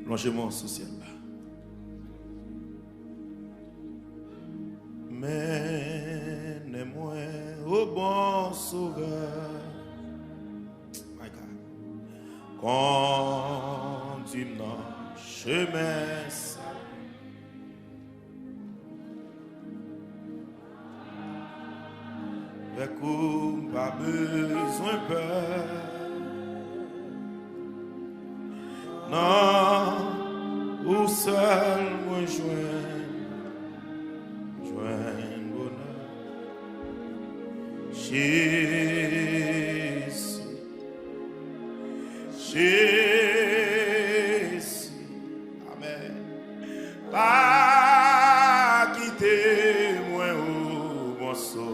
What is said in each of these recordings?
Longez-moi social. Menez-moi au bon sauveur. My God. Conduis-moi chemin salut. Avec où pas besoin peur. Non, où seul moi joindre bonheur. Jésus, Jésus, amen. Pas quitter moi au bon sauveur.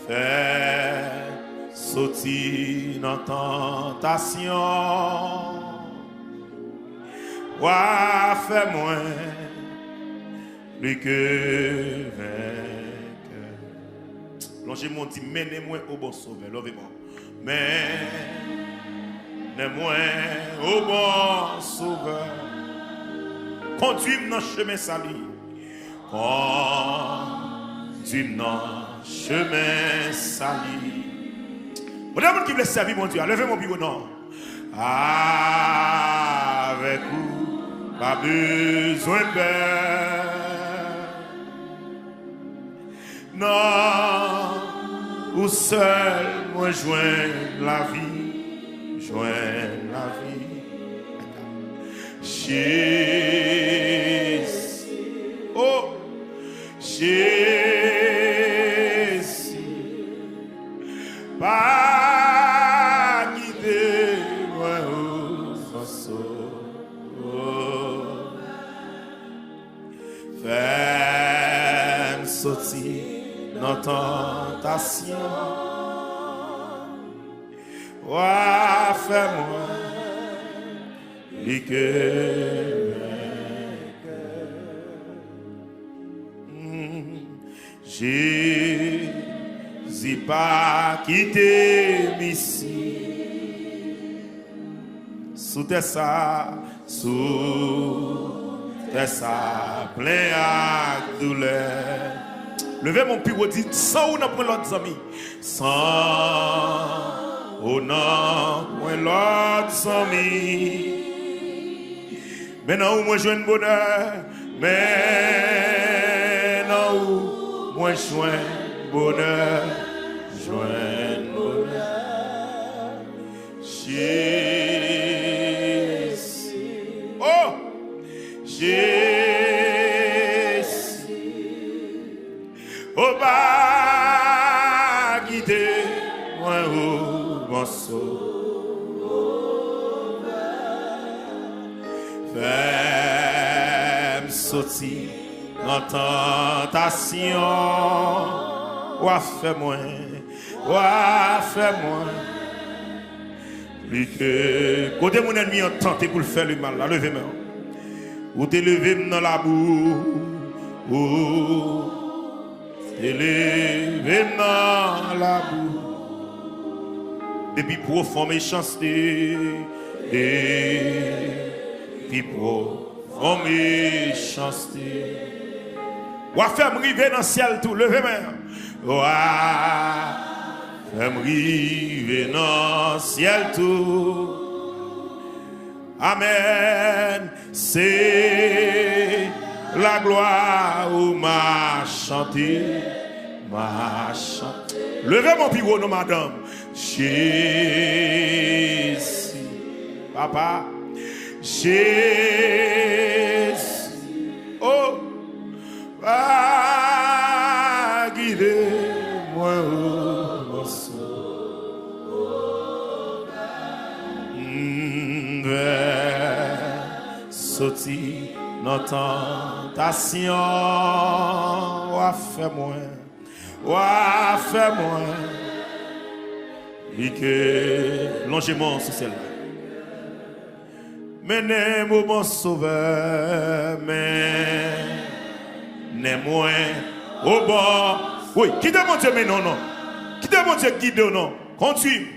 Faire sauter dans tentation. Ouah, fais-moi plus que vainqueur. Longez-moi, dit, menez-moi au bon sauveur. Levez-moi. Menez-moi au bon sauveur. Conduis-moi dans le chemin sali. Conduis-moi dans le chemin sali. Vous avez qui veut servir mon Dieu. Levez-moi puis non. Avec vous, pas besoin de peur. Non, ou seul, moi joindre la vie, joindre la vie. Jésus, oh, Jésus, pas guider moi au saut, fais-moi sortir dans tentation. Ouah, fais-moi que Jésus pas quitté ici. Sous tes ça, plein à douleur. Levez mon pied, dit sans ou n'a point l'autre ami. Sans ou n'a point l'autre ami. Maintenant où moi joins bonheur, maintenant où moi joins bonheur, Jésus, oh, Jésus, oh, bah, guidez moi au bon saut. Fais-moi sortir dans tentation. Ouah, fais-moi. Plus que. Côté mon ennemi a tenté pour le faire le mal. Levez-moi. Ou t'es levé dans la boue. Ou t'es levé dans la boue. Depuis profond méchanceté. Depuis profond méchanceté. Ou faire me river dans le ciel tout. Levez-moi. Ouah, fais-moi river dans le ciel tout. Amen. C'est la gloire où m'a chanté. Levez mon pivot, non, madame. Jésus, papa. Jésus, oh, ah, guidez-moi au saut. Sorti dans tentation. Ouah, fais-moi. Et que longez-moi sur celle-là. Menez-moi au bon sauveur, menez-moi au bon. Oui, quittez mon Dieu, mais non. Quittez mon Dieu, guide non. Continue.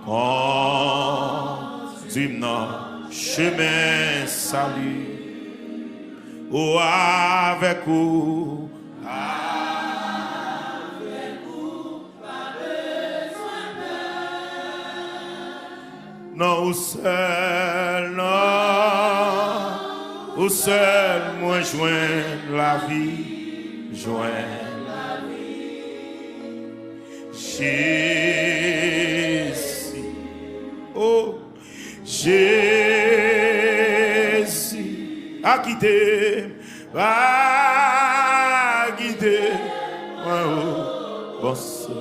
conduis-moi chemin salut. Oh, avec vous, non, au seul, non, au seul, moi joins la vie, joins la vie. Jésus, oh, Jésus, a quitté, oh, bon sang.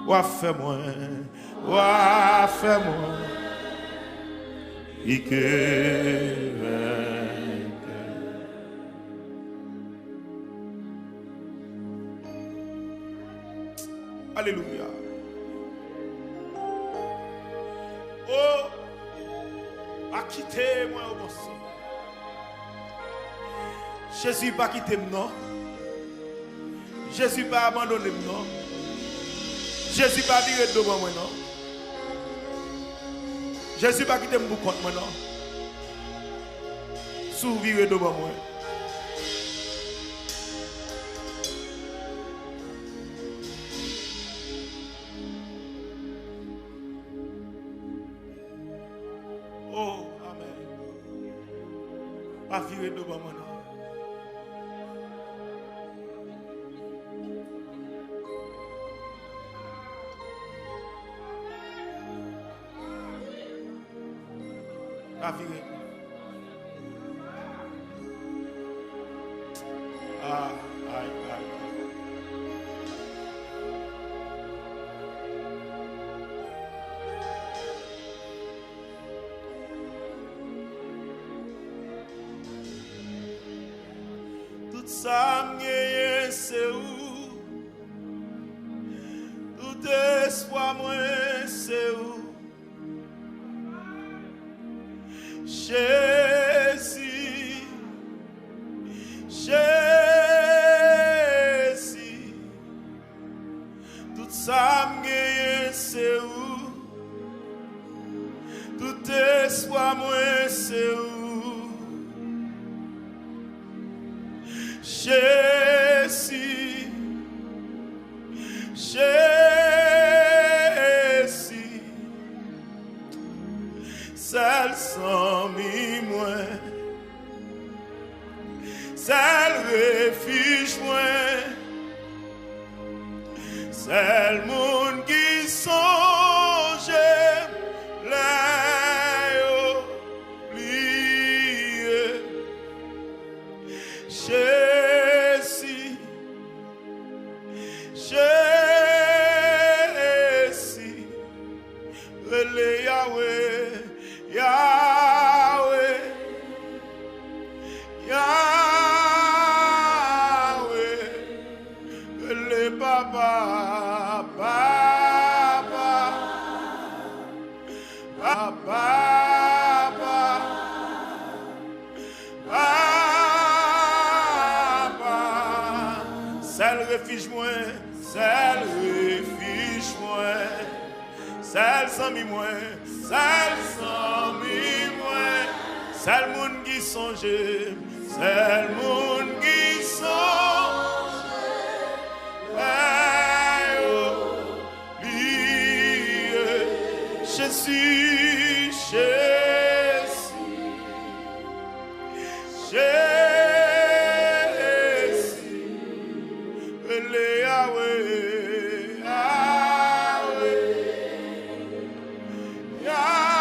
Wa fais-moi, et que alléluia. Oh, a quitté moi au bon sang. Jésus pas quitté non. Jésus pas abandonné non. Jésus pas viré devant moi non. Jésus pas quitté mon compte moi non. Sous viré devant moi. Oh amen. Pas viré devant moi non. Ah, aïe, aïe. Tout ça m'gagne c'est où? Tout espoir moi c'est où? Jésus, Jésus, tout ça m'gagne c'est où? Tout espoir moi c'est où? Jésus, Jésus, celle sans mi moins, celle refuge moins, celle monde qui songe les oublier. Jésus, Jésus, le Yahweh, Yahweh, Yahweh, le Papa, Papa, Papa, Papa, seul refuge moi, seul refuge moi, seul sans mi moi, seul sans mi moi, seul monde qui songe, seul monde qui songe, Jésus, Jésus, Jésus, le Yahweh, Yahweh, Yahweh,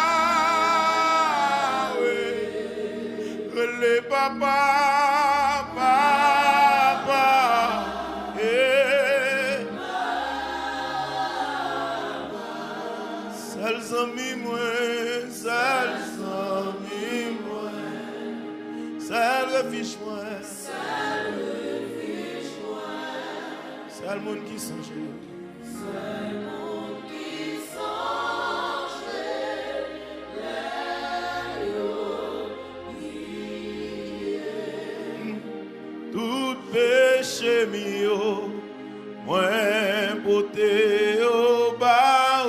le Papa, Papa, seuls amis moi, seuls amis moi, seul refuge moi, seul monde qui songe, seul monde qui songe, les oublier. péché mio, moi porté au bas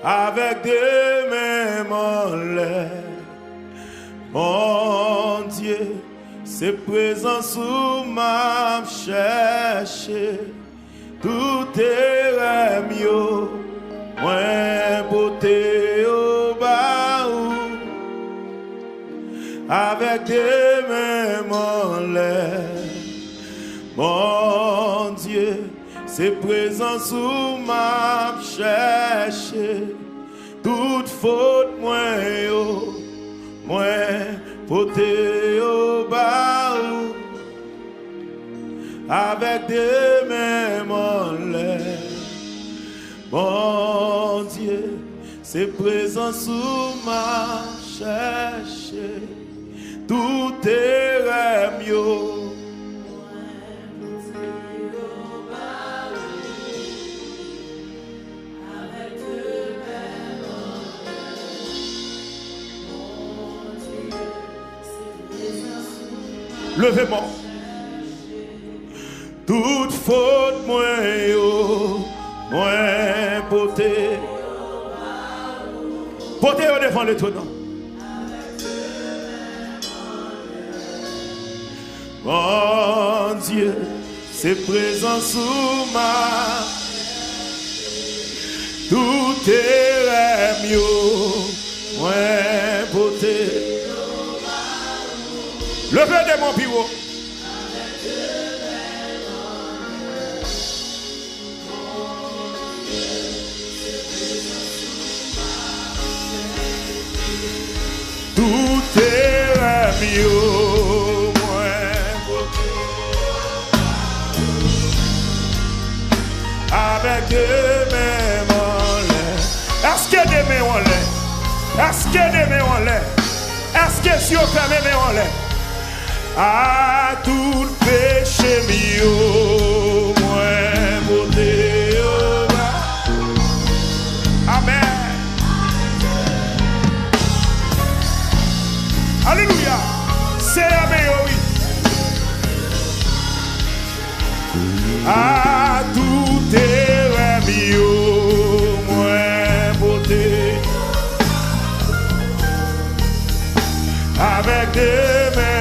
avec des mêmes en l'air. Mon Dieu, c'est présent sous ma cherché, tout est mieux, moi porté au bas avec des mêmes en l'air. Mon Dieu, c'est présent sous ma cherché, toute faute moi porté au bas avec des mêmes en l'air. Mon Dieu, c'est présent sous ma cherché, tout est mieux. Levez-moi. Toute faute, moi porté. Porté au devant l'étonnant. Mon Dieu, c'est présent sous ma. Tout est mieux, moi porté. Levez de mon bureau. Tout est mieux, moi. Avec des mains en l'air. Est-ce que des mains en l'air? Est-ce que des mains en l'air? Est-ce que si on ferme les mains en l'air? À tout péché mieux, moi porté au bas. Amen. Alléluia. C'est amen, oui. À tout est mieux, moi porté avec des mêmes.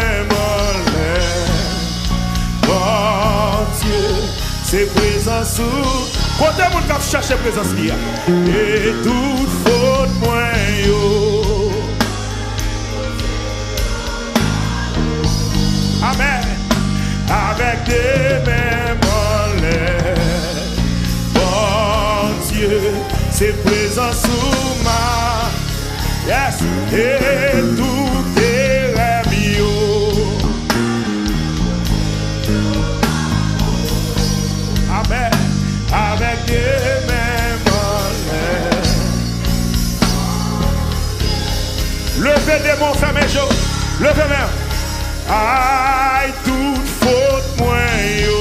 C'est présent sous. Côté mon cap chercher présence qui a. Et toute faute moi yo. Amen. Avec des mêmes en l'air. Bon Dieu, c'est présent sous ma. Yes. Et tout est mieux. Amen. Avec des mêmes en l'air. Levez des mots, fermez les yeux. Levez même. Aïe, toute faute, moi, yo.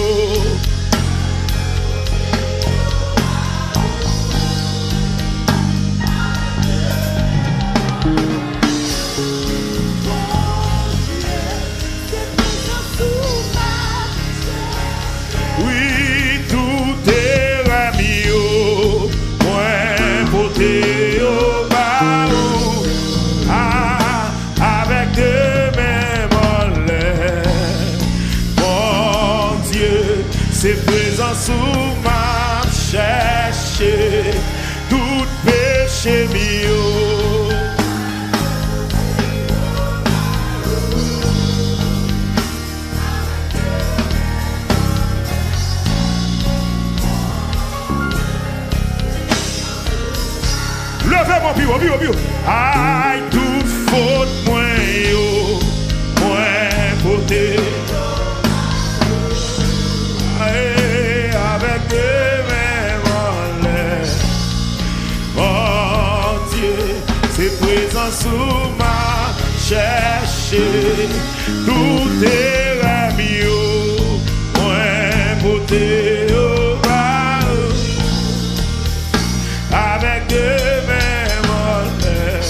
Oui, tout est mieux, moi porté au bas, avec des mêmes en l'air. Mon Dieu, c'est présent sous ma cherché, tout péché mieux. Levez mon bio. Aïe, toute faute, moi, yo, moi, porté. Aïe, avec des mêmes en l'air. Oh Dieu, c'est présent sous ma cherché. Tout est mieux, moi, porté au bas. Avec des mêmes en l'air.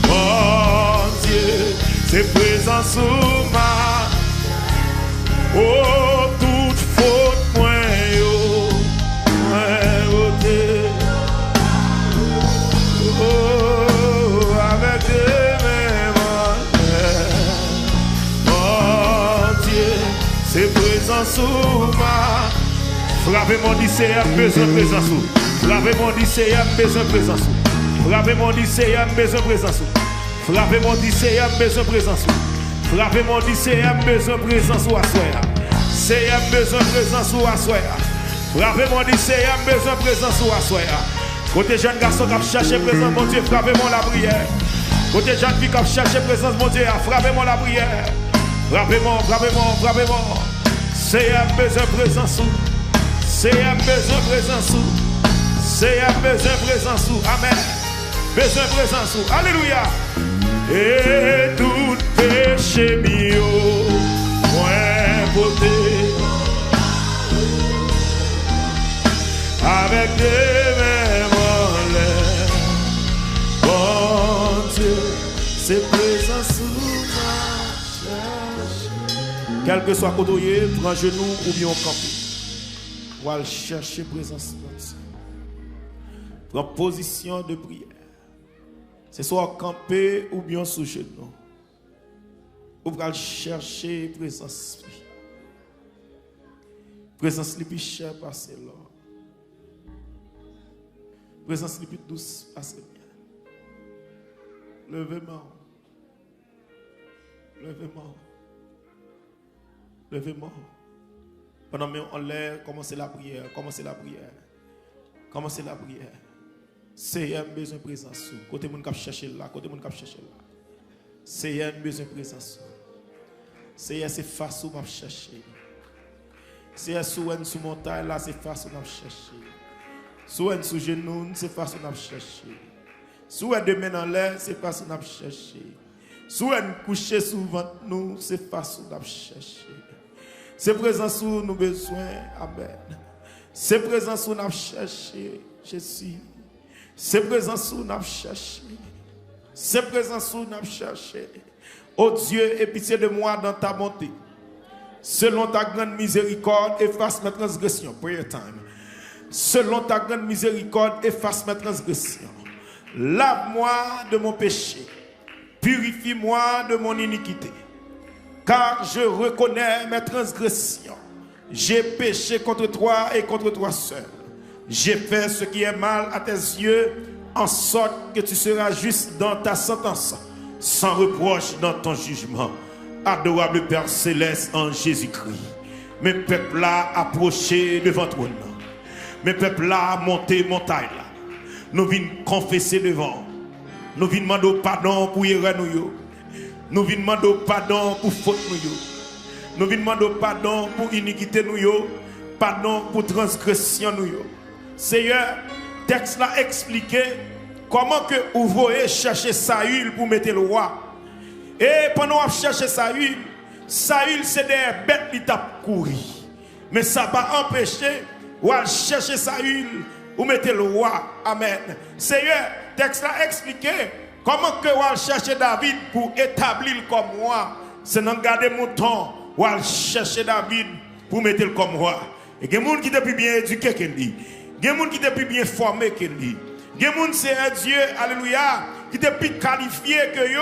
Oh Dieu, c'est présent sous ma. Oh, toute faute, moi, yo, oh, avec des mêmes oh Dieu, c'est présence ou pas. Frappez mon lycée, à besoin de présence. Frappez mon lycée, à besoin de présence. Frappez mon lycée, à besoin de présence. Frappez mon lycée, à besoin de présence. Frappez mon lycée, à besoin de présence ou à soi. C'est à besoin de présence ou à soi. Frappez mon lycée, à besoin de présence ou à soi. Côté jeune garçon qui a cherché présence, mon Dieu, frappez-moi la prière. Côté jeune fille qui a cherché présence, mon Dieu, frappez-moi la prière. Frappez-moi, frappez-moi, frappez-moi. C'est un besoin de présence. C'est un besoin de présence. C'est un besoin de présence. Amen. Besoin de présence. Alléluia. Et tout péché mio, moins beauté. Avec des mêmes bon Dieu, c'est présence sous. Quel que soit côté, prends genou ou bien camper. On va chercher présence. Prends position de prière. C'est soit camper ou bien sous genou. On va chercher présence. Présence les plus chère passer là. Présence les plus douce passer bien. Levez-moi. Levez-moi. Levez-moi. Pendant que on l'air, commencez la prière. Commencez la prière. Commencez la prière. C'est un besoin de présence. Côté moun k'ap chercher là. Côté moun k'ap chercher là. C'est un besoin de présence. C'est face où m'a chercher. C'est sous montagne là, c'est face où m'a chercher. Sous genou, c'est face où m'a chercher. Sous deux mains en l'air, c'est face où m'a chercher. Sous coucher sous ventre nous, c'est face où m'a chercher. C'est présence où nous besoin. Amen. C'est présence où nous chercher Jésus. C'est présence où nous chercher. C'est présence où nous chercher. Oh Dieu, aie pitié de moi dans ta bonté. Selon ta grande miséricorde, efface mes transgressions. Prayer time. Selon ta grande miséricorde, efface mes transgressions. Lave-moi de mon péché. Purifie-moi de mon iniquité. Car je reconnais mes transgressions. J'ai péché contre toi et contre toi seul. J'ai fait ce qui est mal à tes yeux, en sorte que tu seras juste dans ta sentence, sans reproche dans ton jugement. Adorable Père Céleste en Jésus-Christ. Mes peuples là approchés devant toi. Mes peuples là monter montagne là. Nous venons confesser devant. Nous venons demander pardon pour erreur nous. Nous venons demander pardon pour faute nous. Nous venons demander pardon pour iniquité nous. Pardon pour transgression nous. Seigneur, texte là expliqué comment que vous voyez chercher Saül pour mettre le roi. Et pendant qu'on cherche Saül, Saül c'est des bêtes qui tapent courir. Mais ça va empêcher ou chercher Saül ou mettre le roi. Amen. Seigneur, texte là expliqué comment que vous chercher David pour établir comme roi. C'est dans garder mon temps ou chercher David pour mettre le comme roi. Et il y a des gens qui sont bien éduqués qu'il dit. Il y a des gens qui sont bien formés qu'il dit. Il y a des gens c'est un Dieu, alléluia, qui est plus qualifié que yo.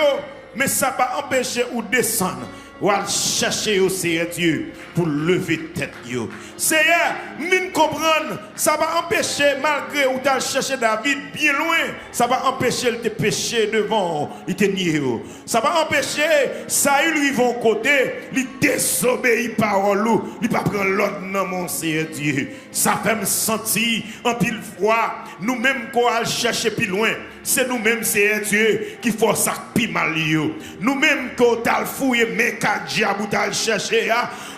Mais ça va empêcher ou descendre ou aller chercher au Seigneur Dieu pour lever tête yo. Seigneur, nous comprendre, ça va empêcher malgré ou t'as cherché David bien loin, ça va empêcher le péché devant, il te nié. Ça va empêcher Saül lui vont côté, il désobéit parole ou, il pas prendre l'ordre non mon Seigneur Dieu. Ça fait me sentir en pile fois nous-mêmes qu'on a chercher plus loin. C'est nous-mêmes, c'est Dieu, qui faut ça pi mal. Nous-mêmes, qu'on t'a fouillé, mais qu'à diable t'a cherché,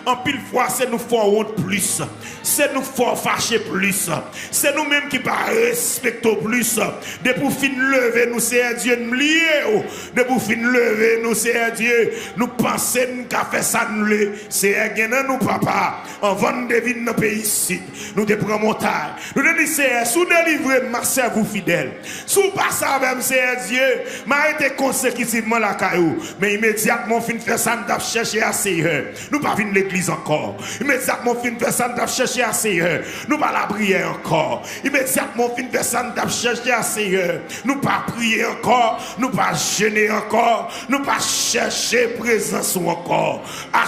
en pile fois, c'est nous faut honte plus. C'est nous faut fâcher plus. C'est nous-mêmes qui pas respecter plus. De pour fin lever, nous, c'est Dieu, nous lier. De pour fin lever, nous, c'est Dieu, nous pensons qu'à faire ça, nous les. C'est un nous, papa. En vente de vie dans le pays ici. Nous te prenons montagne. Nous te disons, c'est sous délivrer, ma serve fidèle. Sous passer avec c'est Dieu, m'a été consécutivement la caillou. Mais immédiatement, fin faire ça, nous avons cherché à Seigneur. Nous pas venir l'église. l'église encore. Immédiatement, fin personne t'a cherché à Seigneur. Nous pas la prier encore. Immédiatement, fin personne t'a cherché à Seigneur. Nous pas prier encore. Nous pas gêner encore. Nous pas chercher présence encore. À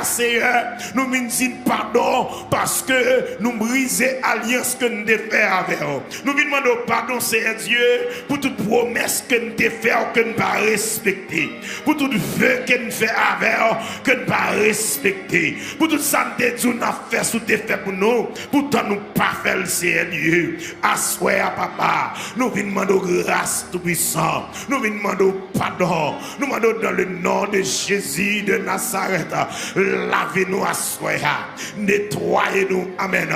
Seigneur, nous nous disons pardon parce que nous brisons l'alliance que nous devons faire avec eux. Nous demandons pardon, Seigneur Dieu, pour toute promesse que nous devons faire que nous ne pas respecter. Pour tout vœu que nous faisons avec eux que nous ne pas respecter. Pour tout ça que nous avons fait sous tes faits pour nous. Pourtant nous pas faire le Seigneur Dieu. Assoir papa, nous demandons grâce tout puissant. Nous demandons pardon. Nous demandons dans le nom de Jésus de Nazareth. Lavez-nous à soi, nettoyez-nous, amen,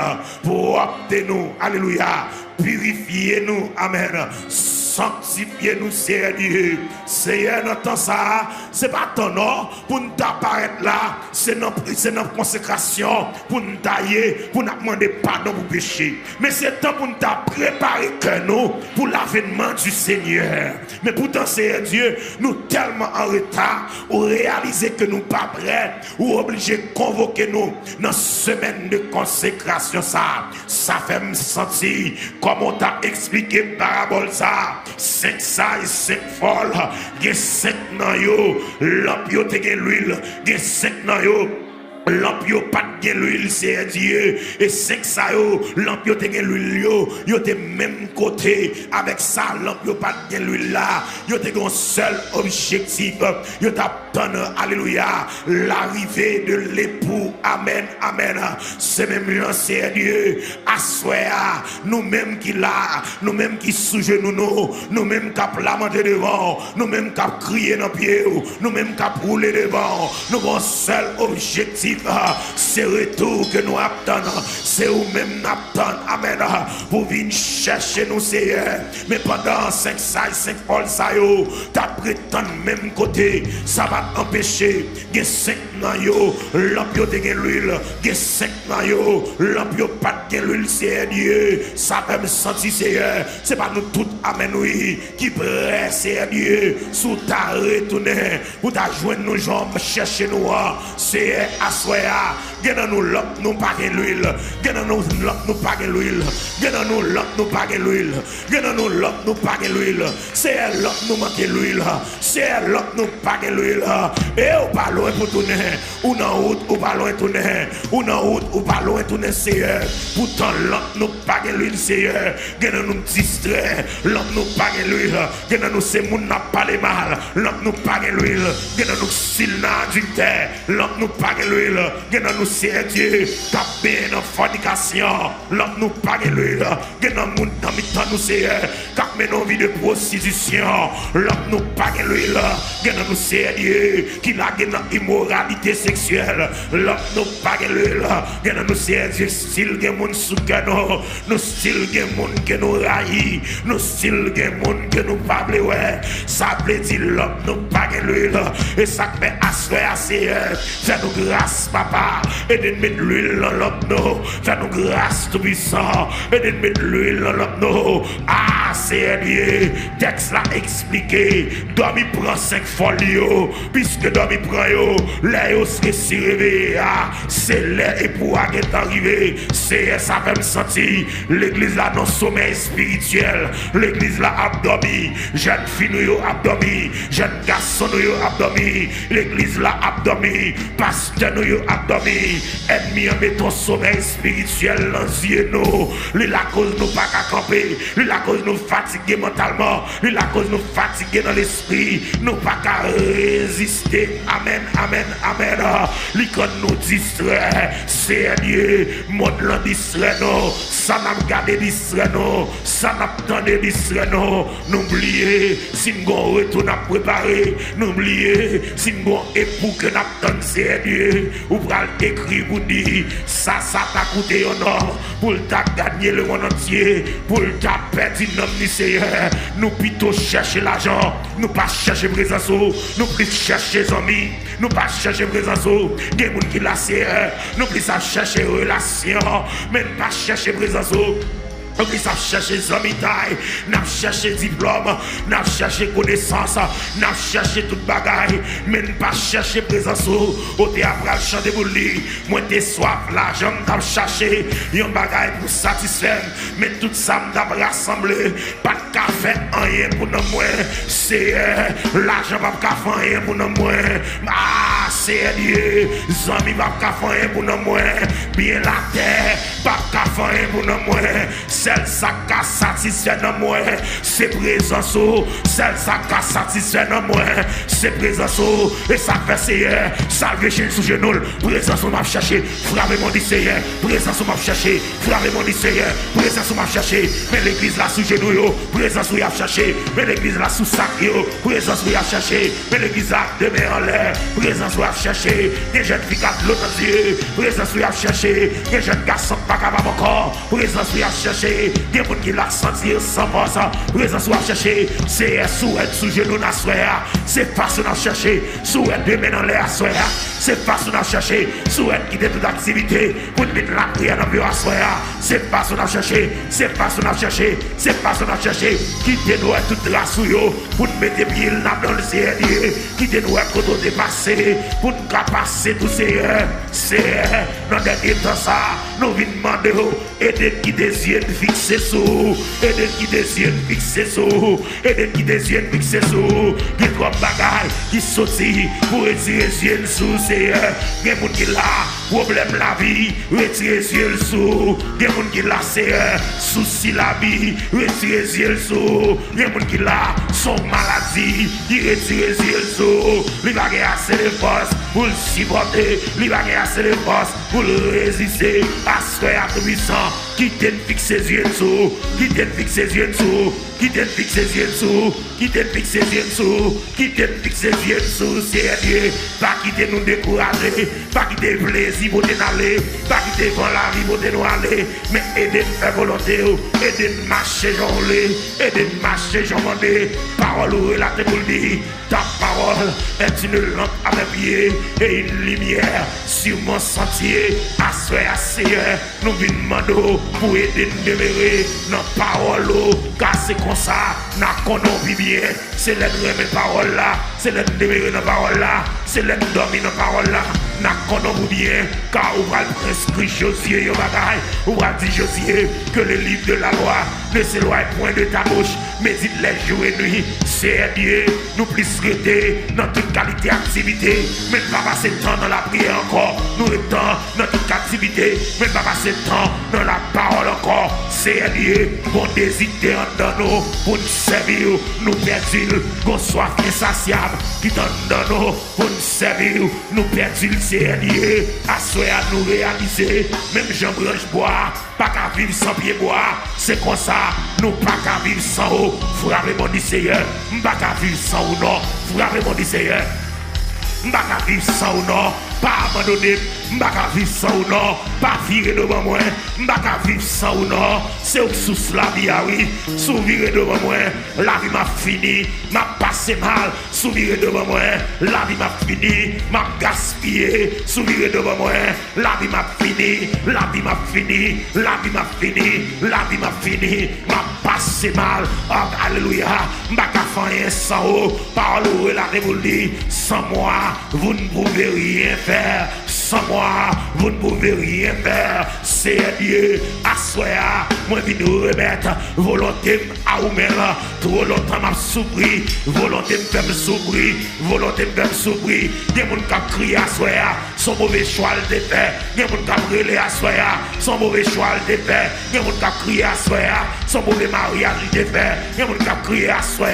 proptez-nous, alléluia, purifiez-nous, amen, sanctifiez-nous, Seigneur Dieu. Seigneur, dans temps ça, c'est pas ton nom pour nous apparaître là, c'est notre consécration pour nous tailler, pour nous demander pardon pour péché. Mais c'est temps pour nous préparer que nous pour l'avènement du Seigneur. Mais pourtant, Seigneur Dieu, nous tellement en retard, ou réaliser que nous pas prêts, ou obligés de convoquer nous dans semaine de consécration. Ça fait me sentir comme on t'a expliqué parabole ça. 5 sailles, 5 folles, il y a 5 nan yo, lamp yo te gen l'huile, il y a 5 nan yo. Lamp yo pas de l'huile, c'est Dieu. Et 5 ça yo, lamp yo te gen l'huile yo te même côté. Avec ça, lamp yo pas de l'huile là. Yo te un seul objectif. Yo t'attendre, alléluia, l'arrivée de l'époux. Amen, amen. C'est même là, c'est Dieu. Assoya, nous-mêmes qui là, nous-mêmes qui sous genoux, nous-mêmes qui lamenté devant, nous-mêmes qui crié dans pied, nous-mêmes qui roulé devant. Nous avons un seul objectif. C'est retour que nous attendons. C'est où même nous attendons. Amen. Pour venir chercher nous, Seigneur. Mais pendant 5 sailles, 5 folles, ça yo, t'as prétendu même côté. Ça va t'empêcher. Il y a 5 nan yo, lamp yo te gen l'huile. Il y a 5 nan yo, lamp yo pas de l'huile, c'est Dieu. Ça fait me sentir, Seigneur. C'est pas nous tous, amen, oui, qui prêt, c'est Dieu. Sous ta retourner, pour ta joindre nos jambes, chercher nous, c'est soya, gena nous l'autre nous pas l'huile, gena nous l'autre nous pas l'huile, gena nous l'autre nous pas l'huile, gena nous l'autre nous pas l'huile, c'est l'autre nous manque l'huile, c'est l'autre nous pas l'huile, et au pas loin pour tourner, ou dans route ou pas loin tourner, ou dans route ou pas loin tourner, Seigneur, pourtant l'autre nous pas l'huile, Seigneur, gena nous distrait, l'autre nous pas l'huile, gena nous c'est moun n'a pas les mal, l'autre nous pas l'huile, gena nous s'il n'a adultère, l'autre nous pas l'huile. Gena nous c'est Dieu, tapé dans fornication, l'homme nous pas l'huile, gena moun dans mi-temps nous c'est, tapé dans vie de prostitution, l'homme nous pas l'huile, gena nous c'est Dieu, qui la gena immoralité sexuelle, l'homme nous pas l'huile, gena nous c'est Dieu, style gen moun sous cano, nous style gen moun que nous raï, nous style gen moun que nous pas blé ouais, ça veut dire l'homme nous pas l'huile, et ça fait assurer assez, fait nous grâce papa, et de mettre l'huile dans l'homme, fais-nous grâce tout puissant, et de mettre l'huile dans l'homme. Ah, c'est Dieu, texte l'a expliqué, dormi prend 5 folios, puisque dormi prend yo, là yo serait si réveillé, c'est l'air et pour est arrivé, c'est ça fait me sentir, l'église là dans sommeil spirituel, l'église là abdomi, jeune fille yo abdomi, jeune garçon yo abdomi, l'église là abdomi, pasteur nous yo abdomi, ennemi en béton sommeil spirituel dans yeux nous, lui la cause nous pas qu'à camper, lui la cause nous fatiguer mentalement, lui la cause nous fatiguer dans l'esprit, nous pas qu'à résister, amen, amen, amen, lui quand nous distrait, c'est Dieu, monde l'en distrait nous, ça n'a gardé distrait nous, ça n'a tendu distrait nous, n'oubliez, si nous retourne à préparer, n'oubliez, si nous époux que nous attendons, c'est Dieu, ou pral écrit pour dire, ça t'a coûté un homme, pour t'a gagné le monde entier, pour t'a perdu l'homme du Seigneur, nous plutôt chercher l'argent, nous pas chercher présence, nous plus chercher les amis, nous pas chercher présence, des gens qui la Seigneur, nous plus chercher relation, mais pas chercher présence. Ok, ça cherche des amis taille, n'a cherché diplôme, n'a cherché connaissance, n'a cherché toute bagaille, mais pas chercher présence au théâtre chanter pour lui. Moi t'es soif, l'argent n'a cherché, yon bagaille pour satisfaire, mais tout ça m'a rassemblé, pas de café, rien pour nous moi, c'est l'argent pas de café, rien pour nous moi, ah c'est Dieu, amis pas de café, rien pour nous moi, bien la terre, pas de café, rien pour nous moi. Celle ça qui satisfait dans moi, c'est présence, celle ça qui satisfait dans moi, c'est présence, et ça fait c'est salver chez sous genou, présence m'a cherché, frapper mon lycéen, présence m'a cherché, frapper mon lycéen, présence m'a cherché, mais l'église là sous genou, présence m'a cherché, mais l'église là sous sac, présence m'a cherché, mais l'église là demain en l'air, présence m'a cherché, des jeunes filles qui l'autre Dieu, présence m'a cherché, des jeunes garçons pas capables encore, présence m'a cherché. Des gens qui l'ont senti sans force, présence à chercher, c'est sous genou à soir, c'est façon à chercher, souhait de mettre dans l'air à soir, c'est façon à chercher, souhait quitter toute activité, pour mettre la prière dans le bureau à soir, c'est façon à chercher, c'est façon à chercher, c'est façon à chercher, quitter nous toute la souillot, pour mettre pied dans le ciel, quitter nous quand on dépassé, pour nous passer tout c'est dans le dernier temps ça, nous venons demander, aider qui désire fixer sous, et qui désire fixer sous, et qui désire fixer sous, il y a trois bagailles qui sortent pour retirer ciel sous, c'est il y a des gens qui là, problème la vie, retirer ciel sous, il y a des gens qui là, c'est souci la vie, retirer ciel sous, il y a des gens qui là, son maladie, qui retire ciel sous, il va y avoir assez de force pour le supporter, il va y avoir assez de force pour le résister à ce faire à tout puissant, qui t'aime fixer ses yeux dessous, qui t'aime fixer ses yeux dessous, qui t'aime fixer ses yeux dessous, qui t'aime fixer ses yeux dessous, qui t'aime fixer ses yeux dessous, c'est Dieu, pas quitter nous décourager, pas quitter le plaisir pour nous aller, pas quitter dans la vie pour nous aller, mais aider nous faire volonté, aider nous marcher jonglé, aider nous marcher jambandé, parole ou la te pour dire, ta parole est une lampe à mes pieds et une lumière sur mon sentier, assez, nous venons demander pour aider nous demeurer dans la parole, car c'est comme ça, nous connaissons bien, c'est l'aide de mes paroles là, c'est l'aide de demeurer dans la parole là, c'est l'aide de dormir dans la parole là, nous connaissons bien, car on va prescrire Josué, on va dire Josué que le livre de la loi ne s'éloigne point de ta bouche, mais dites-les jour et nuit, c'est Dieu, nous plus traiter dans toute qualité d'activité, mais pas passer le temps dans la prière encore, nous le temps dans toute activité, mais pas passer le temps dans la parole encore, c'est Dieu, bon désir dans nous, pour nous servir, nous perdons, qu'on soit insatiable, qui donne dans nous, pour nous servir, nous perdons, c'est Dieu, à souhait à nous réaliser, même Jean-Branche bois, pas qu'à vivre sans pied bois, c'est comme ça, nous pas qu'à vivre sans eau, frappez mon Seigneur, pas qu'à vivre sans eau, non, frappez mon Seigneur, pas qu'à vivre sans eau, non, pas abandonner, pas qu'à vivre sans eau, non, pas virer devant moi, pas qu'à vivre sans eau, non, c'est au sous la vie, oui, sous virer devant moi, la vie m'a fini, m'a passé mal, sous virer devant moi, la vie m'a fini, m'a gaspillé, sous virer devant moi, la vie m'a fini, la vie m'a fini, la vie m'a fini, la vie m'a fini, m'a passé mal, oh, alléluia, m'a qu'à faire sans eau, parole la révolte, sans moi, vous ne pouvez rien faire, sans moi, vous ne pouvez rien faire, c'est Dieu, à soi, moi je nous remettre, volonté à vous-même, trop longtemps m'a souffri, volonté me fait me souffrir, volonté me fait me souffrir, des gens qui crient à soi, son mauvais choix de fait, des gens qui brûlent à soi, son mauvais choix de fait, des gens qui crient à soi, son mauvais mariage de fait, des gens qui crient à soi,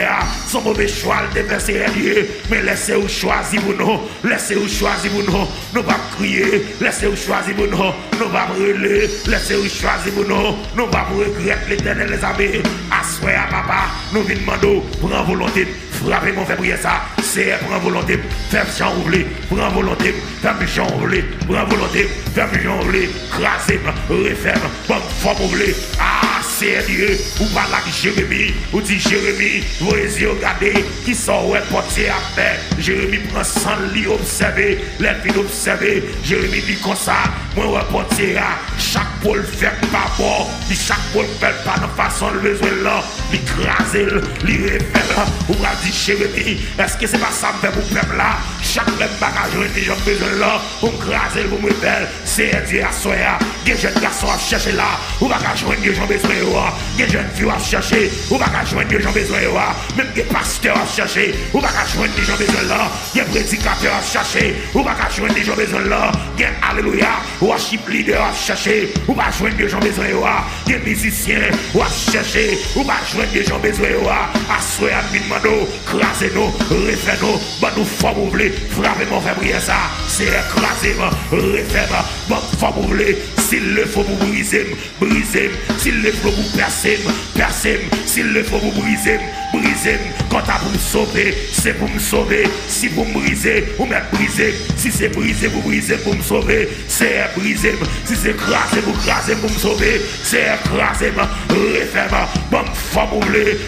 son mauvais choix de fait, c'est Dieu, mais laissez-vous choisir pour nous, laissez-vous choisir pour nous, nous pas crier, laissez-vous choisir pour nous, nous pas brûler, laissez-vous choisir pour nous, nous pas regretter l'éternel les amis, à soi, papa, nous venons demander, prends volonté, frappez mon fait prier ça, c'est prends volonté, faire champ ouvrier, prends volonté, faire champ ouvrier, prends volonté, faire champ ouvrier, craser, refaire, bonne forme ouvrier, ah, c'est Dieu, ou pas là Jérémie, ou dit Jérémie, vos yeux regardez, qui sont ouais portés à faire, Jérémie prend 100 lits observer, les filles observer, Jérémie dit comme ça, moi reporter chaque pôle fait pas bon, ni chaque pôle fait pas de façon le besoin là, l'écraser, l'irréfère, ou a dit chérie, est-ce que c'est pas ça me fait pour peuple là, chaque même bagage les gens besoin là, pour craser, pour me faire, c'est Dieu à soya, des jeunes garçons à chercher là, ou pas qu'à joindre des gens besoin des jeunes filles à chercher, ou pas qu'à joindre des gens besoin même des pasteurs à chercher, ou pas qu'à joindre des gens besoin là, des prédicateurs à chercher, ou pas qu'à joindre des gens besoin là, des alléluia, worship leader à chercher, ou pas joindre des gens besoin des musiciens ou à chercher, ou pas joindre des gens besoin à souhaiter à mino, craser nous, refaire nous, bon nous faut ouvrir, frapper mon frère prier ça, c'est écraser, refaire, bon faut ouvrir, s'il le faut pour briser, s'il le faut pour percer, s'il le faut pour briser, quand t'as pour me sauver, c'est pour me sauver, si pour me briser, ou même briser, si c'est briser pour me sauver, c'est briser, si c'est craser pour me sauver, c'est écraser, refaire, bon faut m'oublier,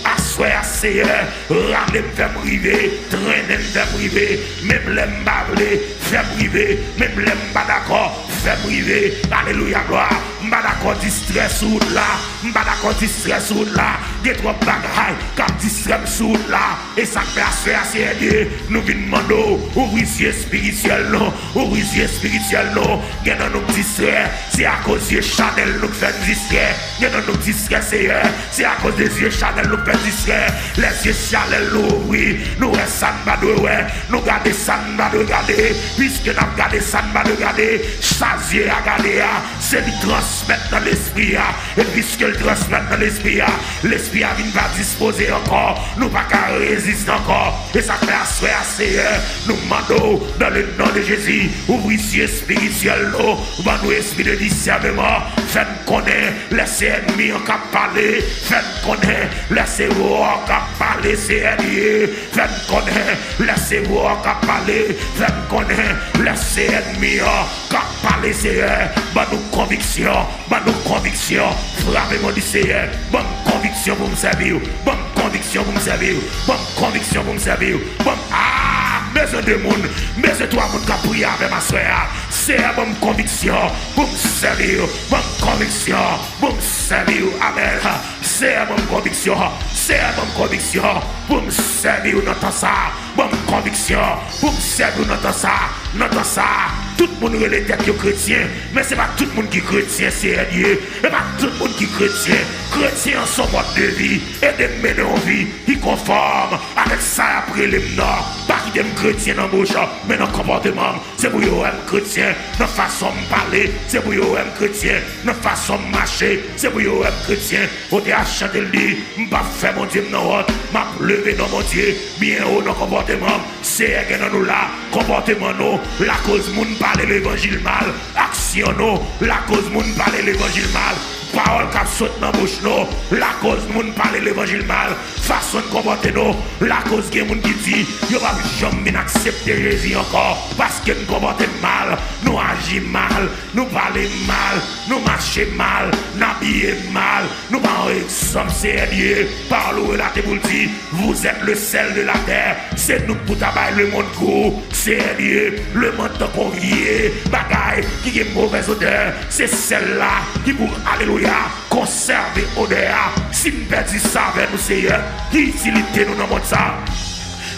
assoyer, asseyer, ramener, me faire priver, traîner, me faire priver, même l'aime babler, faire priver, même l'aime pas d'accord, faire priver, alléluia, gloire, m'pas d'accord, distrait sous là, m'pas d'accord, distrait sous là, des trois bagailles, comme distrait sous là, et ça fait asseyer, nous venons demander, ouvrir yeux spirituel, non, ouvrir yeux spirituel, non, y'en a nous distrait, c'est à cause de Chanel nous fait distrait, y'en a nous distrait, c'est à cause des yeux Chanel nous fait distrait, les yeux Chanel nous ouvrir, nous restons pas de ouais, nous garder ça de regarder, puisque nous regardé ça de regarder, changer à garder, c'est lui transmettre dans l'esprit, et puisque le transmettre dans l'esprit a vient pas disposer encore, nous pas qu'à résister encore, et ça fait assez, nous demandons dans le nom de Jésus, ouvrir yeux spirituel, nous esprit de discernement, faites connaître, laissez ennemis en cap parler, faites connaître, laissez-vous en cap parler, c'est ennemi, faites connaître, laissez-vous en cap parler, faites connaître, laissez ennemis en cap parler, c'est nous conviction, frappez-moi du Seigneur, bonne conviction pour me servir, bonne conviction pour me servir, bonne conviction pour me servir, bonne besoin de monde, besoin de toi monde qui a prié avec ma soeur, c'est une bonne conviction pour me servir, bonne conviction pour me servir, amen, c'est une bonne conviction, c'est une bonne conviction pour me servir dans ton ça, bonne conviction pour me servir dans ça, tout le monde est tête chrétien, mais c'est pas tout le monde qui est chrétien, c'est Dieu, et pas tout le monde qui est chrétien en son mode de vie, et de mener en vie, qui conforme avec ça après les nord, pas qui aime chrétien dans bouche, mais dans comportement, c'est pour eux aime chrétien, dans façon de parler, c'est pour eux aime chrétien, dans façon de marcher, c'est pour eux aime chrétien, au théâtre de lui, m'pas faire mon Dieu dans haute, m'a levé dans mon Dieu, bien haut dans comportement, c'est que nous là, comportement nous, la cause moun parler l'évangile mal, action nous, la cause moun parler l'évangile mal, parole qui saute dans la bouche nous, la cause moun parler l'évangile mal, façon de comporter nous, la cause qui moun qui dit, yo va jamais accepter Jésus encore, parce que nous comportons mal, nous agissons mal, nous parlons mal, nous marchons mal, nous habillons mal, nous parlons exemple, c'est Dieu, parlons là pour dire, vous êtes le sel de la terre, c'est nous pour tabailler le monde court, c'est Dieu, le monde de convier, bagaille qui est mauvaise odeur, c'est celle-là qui pour alléluia, conserver odeur, si nous perdons ça avec nous, Seigneur, qui utilité nous dans le monde ça?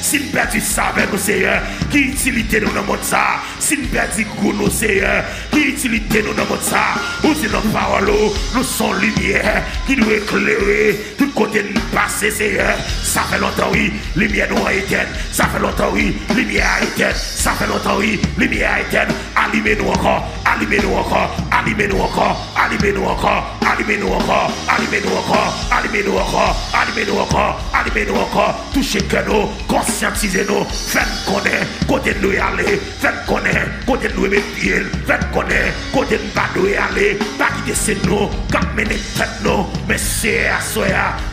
Si nous perdons ça avec nous, Seigneur, qui utilité nous dans le monde ça? Si nous perdons goût, nous, Seigneur, qui utilité nous dans le monde ça? Ou si nos paroles, nous sommes lumière qui nous éclairer tout côté de nous passer, Seigneur. Ça fait longtemps, oui, lumière nous éteinte. Ça fait longtemps, oui, lumière éteinte. Ça fait longtemps, oui, lumière éteinte. Allumez-nous encore, allumez-nous encore, allumez-nous encore, allumez-nous encore, allumez-nous encore, allumez-nous encore, allumez-nous encore, allumez-nous encore, allumez-nous encore. Touchez que nous, conscientisez-nous, faites connaître, côté de nous y aller, faites connaître, côté de nous mettre pied, faites connaître, côté de pas nous y aller, pas quitter c'est nous, quand mener tête nous, mais c'est à soi,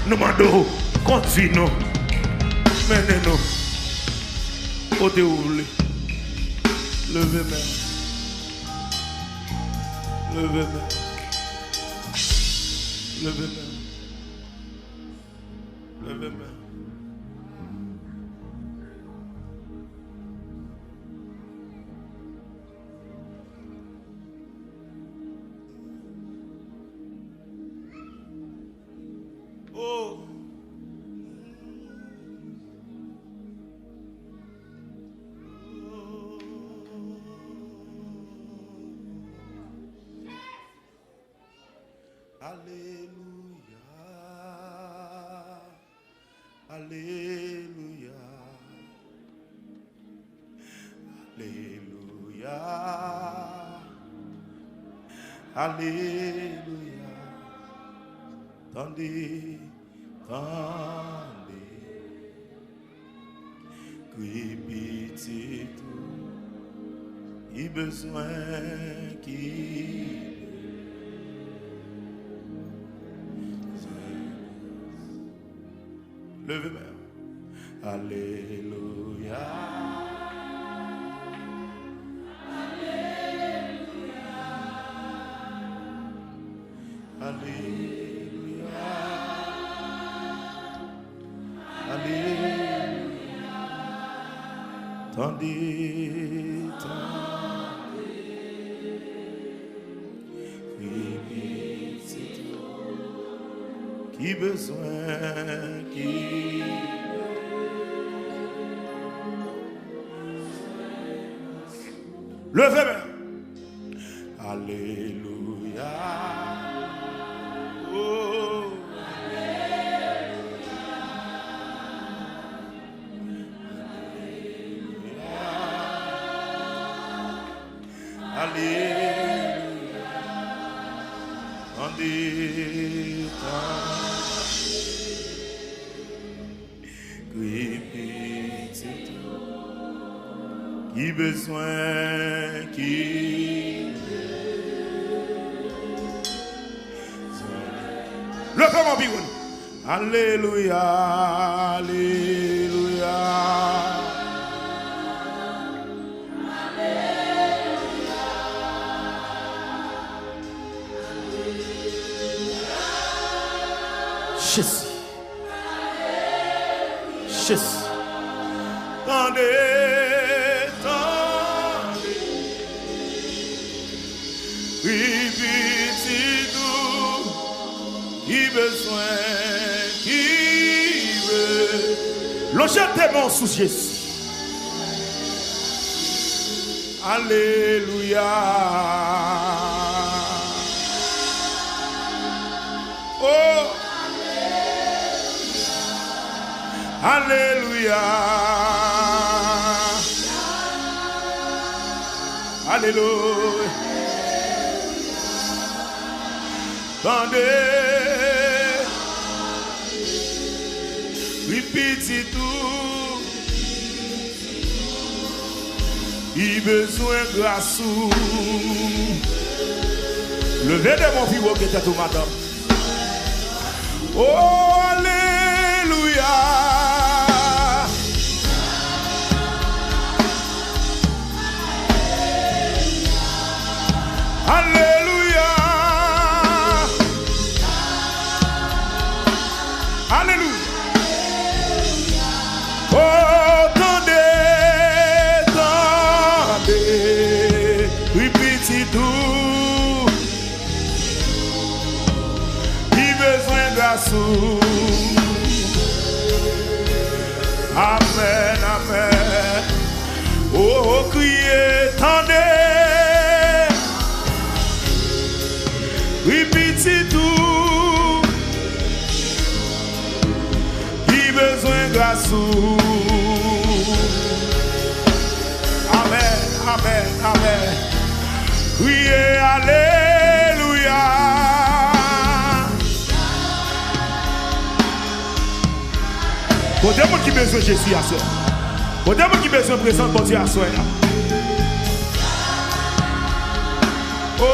nous demandons, continuez-nous, menez-nous, côté où vous voulez, levez-moi. Levez-moi. Levez-moi. Levez-moi. Alléluia. Alléluia. Alléluia. Alléluia. Tendez, tendez. Qui petit tout, il besoin qui levez-moi. Alléluia. Alléluia. Alléluia. Tendez, tendez. Qui besoin qui levez-moi. Alléluia. Oh. Alléluia. Alléluia. Tendez, qui besoin qui le comment bigoun. Alléluia, alléluia. Jésus. Jésus. Tendez, tendez. Oui, petit doux. Qui besoin, qui veut. Le jette tes mains sous Jésus. Alléluia. Oh. Alléluia. Alléluia. Tendez. Répétez tout. Il besoin de grâce. Levez de mon fils qui était tout matin. Oh, alléluia. Alléluia. Alléluia. Oh, tendez, tendez. Répétez tout. Il besoin de grâce. Amen, amen. Oh, criez, tendez. Répétez tout. Qui besoin de grâce. Amen, amen, amen. Criez alléluia. Pour des gens qui besoin de Jésus à soi. Pour des gens qui besoin de présenter bon Dieu à soi. Oh.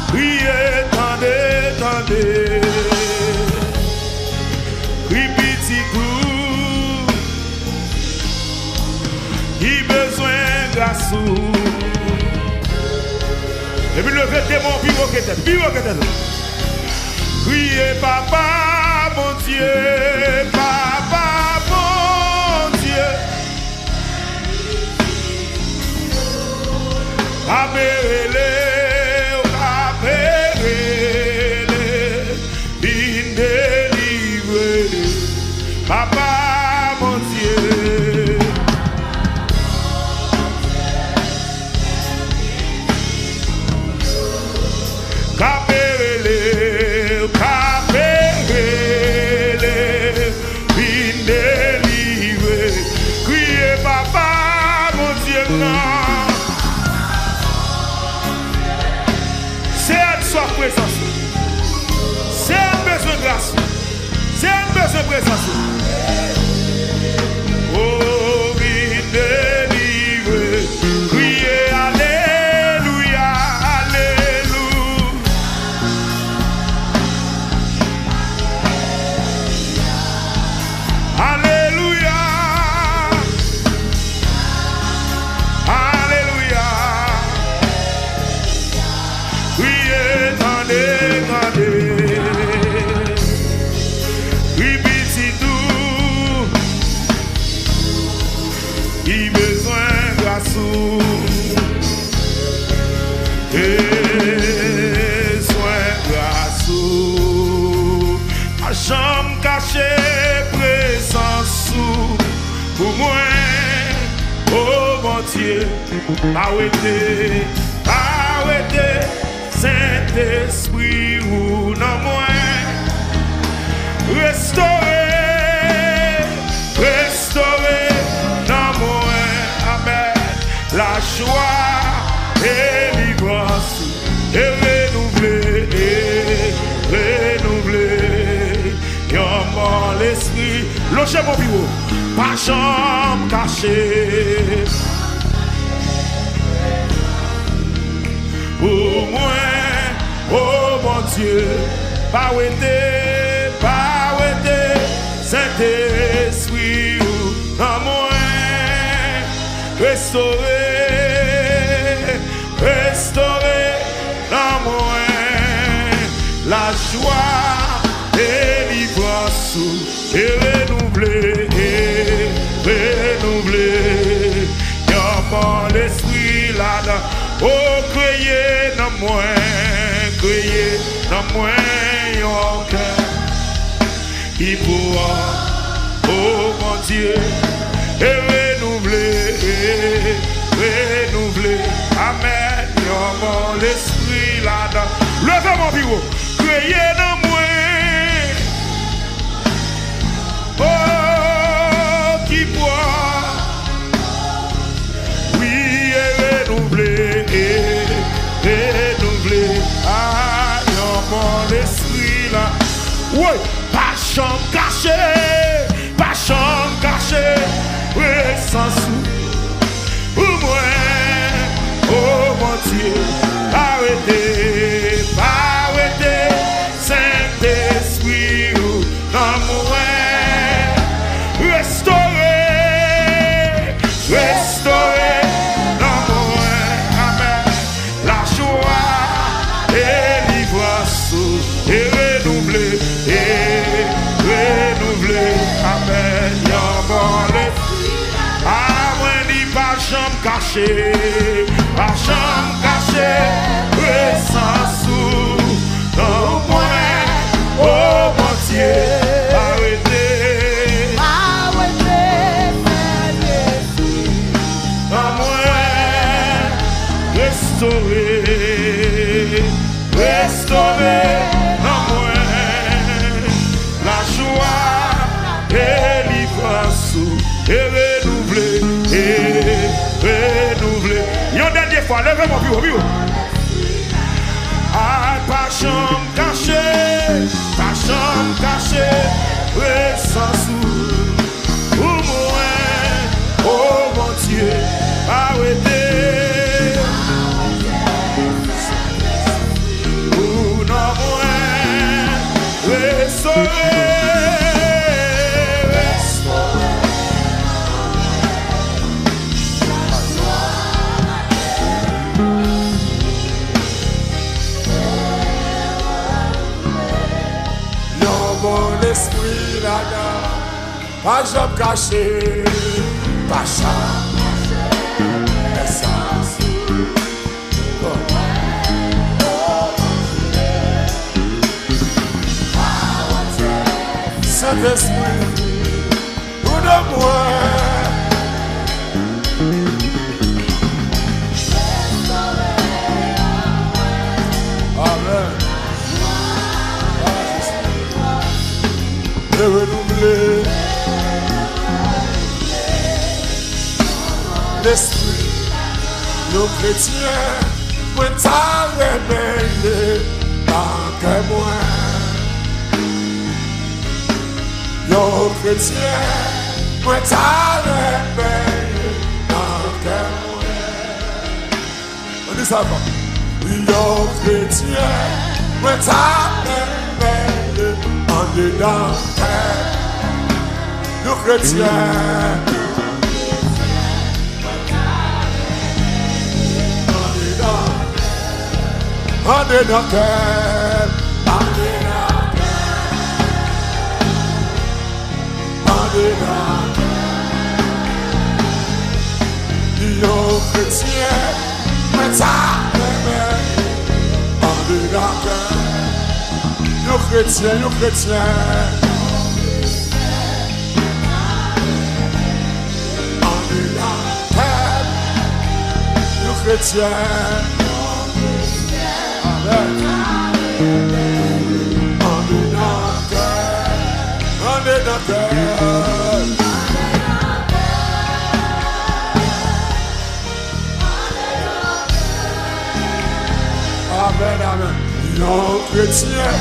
Priez, tendez, tendez. Répétez tout. Qui besoin de grâce. Et puis levez tes mains, vivre que tête, vivre que tête. Priez, papa, mon Dieu, papa, mon Dieu. Abélé. Papa, mon Dieu. présence. Oh, oui, délivré. Criez Alléluia, Alléluia. Alléluia. Alléluia. Criez, tendez, tendez. Oui, petit tout. Il besoin de grâce. Besoin de grâce. Ma chambre cachée, présence pour moi. Oh mon Dieu, arrêtez, arrêtez, Saint-Esprit ou non moins. Restaurer, restaurer dans moi, amen. La joie et l'ivresse et renouveler, renouveler. Yon mon l'esprit, logez mon bureau, pas chambre cachée. Pour moi, oh mon Dieu, pas ouété, Saint-Esprit ou dans moi, restaurer, restaurer dans moi, la joie et l'ivresse, et renouveler, renouveler, y'a mon esprit là-dedans, oh criez dans moi, y'a cœur. Il pourra, oh mon Dieu, et renouveler, renouveler. Amen. Y'a mon esprit là-dedans. Levez mon bureau, criez dans moi. Oh, qui pourra, oui, et renouveler, renouveler. Ah, y'a mon esprit là. Oui. Pas chambre cachée, oui, sans sou. Pour moi, oh mon Dieu, arrêtez, arrêtez, Saint-Esprit, dans moi, restaurer, restaurer, dans moi, amen, la joie et l'ivresse, et renouveler, renouveler, amen, y'a bon l'esprit. Ah, moi, ni pas chambre cachée, présence sous, dans moi, oh mon Dieu, arrêtez, dans moi, restaurer, restaurer, dans moi, la joie et l'ivresse, et renouveler, renouveler. Yon dernière fois, levez mon bureau. Ah, pas chambre cachée, présence sous, pour moi, oh mon Dieu, arrêtez, pour non moins, restaurer. L'esprit là-dedans, pas jambe cachée, pas chambre essence. Saint-Esprit, pour de moi. Amen. Et renouveler l'esprit, nos chrétiens, moi t'as révélé tant que moi. Yo chrétien, moi t'as réveillé dans le cœur. On dit ça pas. Yo chrétien, moi t'as réveillé en dedans le cœur. Yo chrétien. En dedans le cœur. Yo chrétien, mais ça en dedans cœur. Yo chrétien, yo chrétien. En dedans cœur. Yo chrétien. Amen. En dedans cœur. En dedans cœur. Amen, amen. Yo chrétien,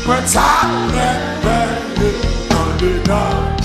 moi t'as réveillé en dedans.